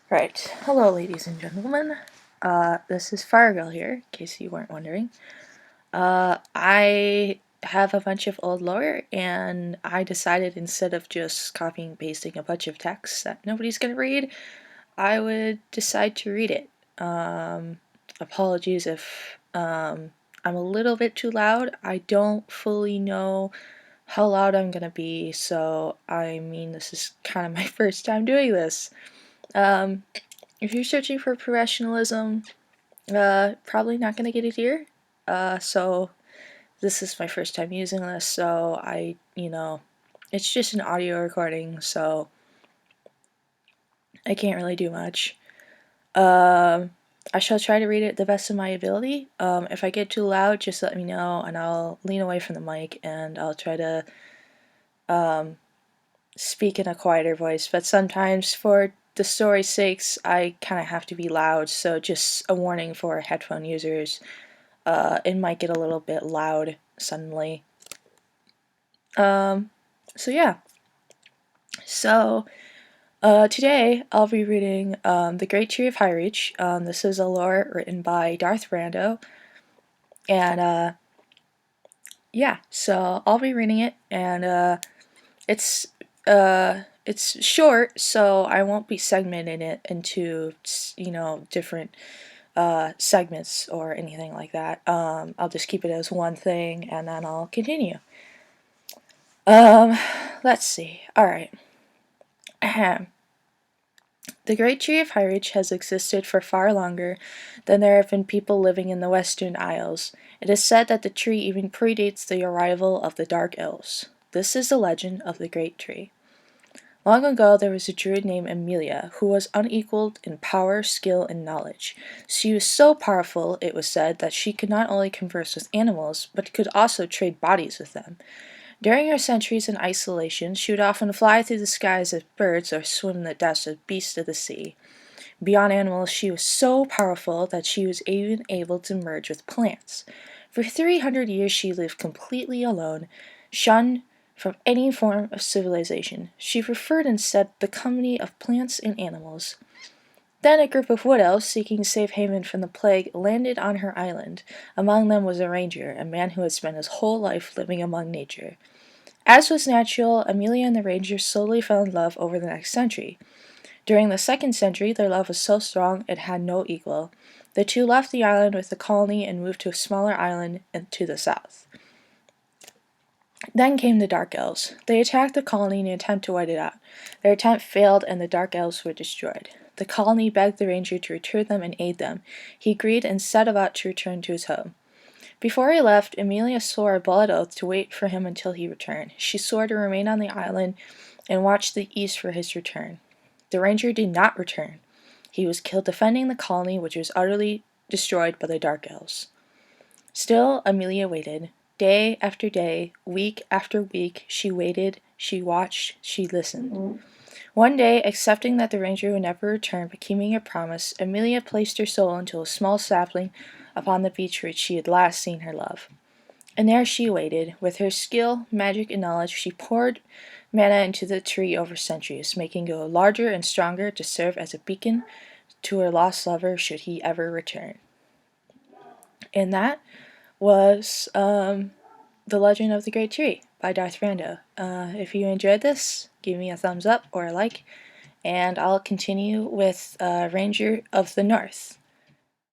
Right. Hello, ladies and gentlemen. This is Firegirl here, in case you weren't wondering. I have a bunch of old lore, and I decided instead of just copying and pasting a bunch of text that nobody's gonna read, I would decide to read it. Apologies if I'm a little bit too loud. I don't fully know how loud I'm gonna be, so this is kind of my first time doing this. Um, if you're searching for professionalism, probably not gonna get it here. So this is my first time using this, so it's just an audio recording, so I can't really do much. I shall try to read it the best of my ability. If I get too loud, just let me know, and I'll lean away from the mic, and I'll try to speak in a quieter voice. But sometimes, for the story's sakes, I kind of have to be loud, so just a warning for headphone users. It might get a little bit loud suddenly. So yeah. So today I'll be reading The Great Tree of High Reach. This is a lore written by Darth Brando. And yeah, so I'll be reading it, and it's it's short, so I won't be segmenting it into different segments or anything like that. I'll just keep it as one thing, and then I'll continue. Let's see. Alright. Ahem. The Great Tree of High Reach has existed for far longer than there have been people living in the Western Isles. It is said that the tree even predates the arrival of the Dark Elves. This is the legend of the Great Tree. Long ago, there was a druid named Amelia, who was unequaled in power, skill, and knowledge. She was so powerful, it was said, that she could not only converse with animals, but could also trade bodies with them. During her centuries in isolation, she would often fly through the skies as birds or swim in the depths as beasts of the sea. Beyond animals, she was so powerful that she was even able to merge with plants. For 300 years, she lived completely alone, shunned from any form of civilization. She preferred instead the company of plants and animals. Then a group of wood elves seeking safe haven from the plague landed on her island. Among them was a ranger, a man who had spent his whole life living among nature. As was natural, Amelia and the ranger slowly fell in love over the next century. During the second century, their love was so strong it had no equal. The two left the island with the colony and moved to a smaller island to the south. Then came the Dark Elves. They attacked the colony in an attempt to wipe it out. Their attempt failed, and the Dark Elves were destroyed. The colony begged the ranger to return them and aid them. He agreed and set about to return to his home. Before he left, Amelia swore a blood oath to wait for him until he returned. She swore to remain on the island and watch the east for his return. The ranger did not return. He was killed defending the colony, which was utterly destroyed by the Dark Elves. Still, Amelia waited. Day after day, week after week, she waited, she watched, she listened. One day, accepting that the ranger would never return but keeping a promise, Amelia placed her soul into a small sapling upon the beach where she had last seen her love. And there she waited. With her skill, magic, and knowledge, she poured mana into the tree over centuries, making it larger and stronger to serve as a beacon to her lost lover should he ever return. And that was The Legend of the Great Tree by Darth Brando. If you enjoyed this, give me a thumbs up or a like, and I'll continue with Ranger of the North.